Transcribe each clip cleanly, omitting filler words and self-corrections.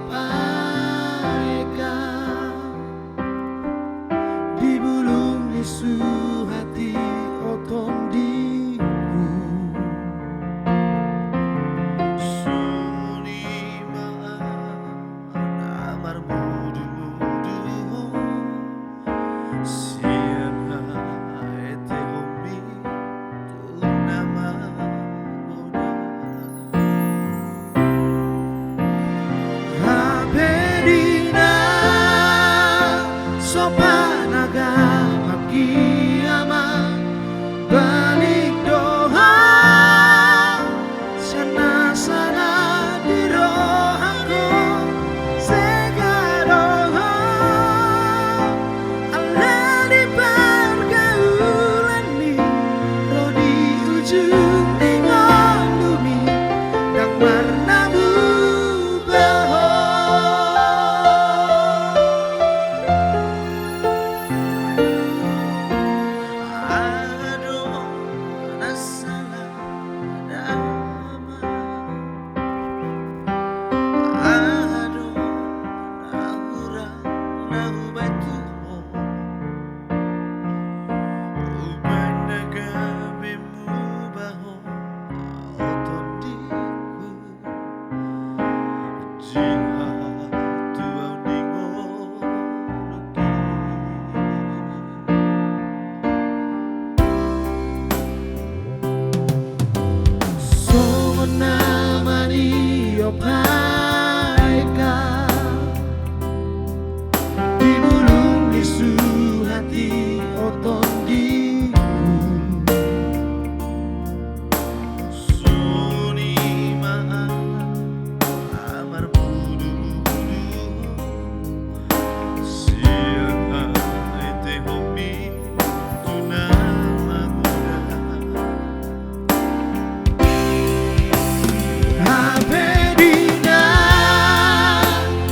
aeka di bulung lisu hati oton diku suni maan amar mudu siang ete homi tu nama goda Habedina sopanaga makiama balik doha sana-sana di rohaku segaroha Allah di pergaulan ni roh di ujung tinggal bumi dan warnamu aeka di bulung lisu hati oton diku suni maan amar mudu siang ete homi tu nama goda Habedina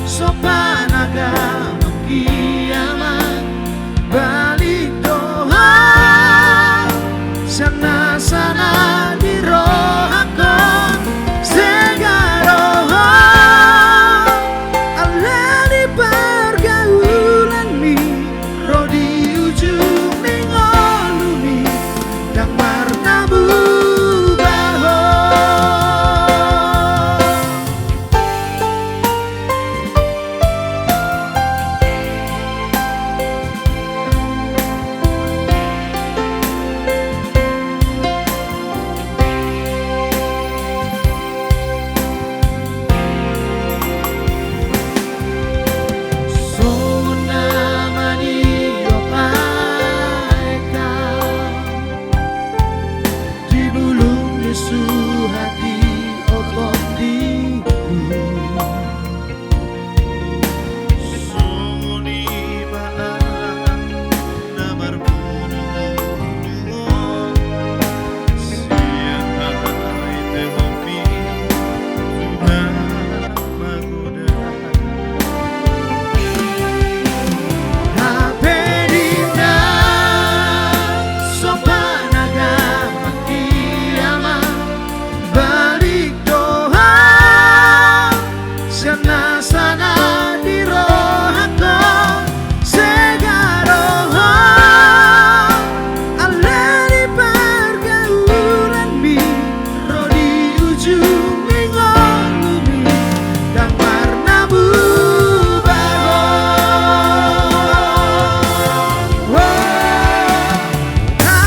sopanaga makiama balik doha sana-sana di rohaku segaroha Allah di pergaulan mi roh di ujung ningolumi dan martabu hati otot diku suni maan amar mudu siang ete homi tu nama goda Habedina sopanaga makiama balik doha sana-sana di rohaku segaroha Allah di pergaulan mi roh di ujung ningolumi dan warnamu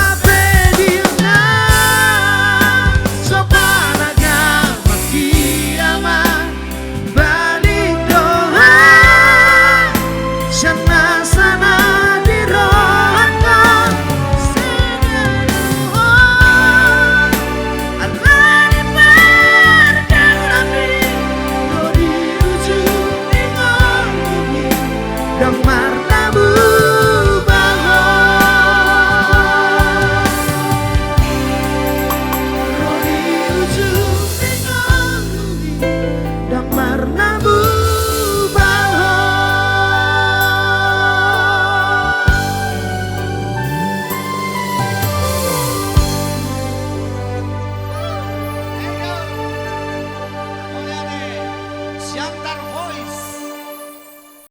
Habedina sopanaga makiama balik doha sana-sana di rohaku segaroha Allah di pergaulan mi roh di ujung ningolumi dan martabu roh di ujung ningolumi dan martabu Siantar Hoi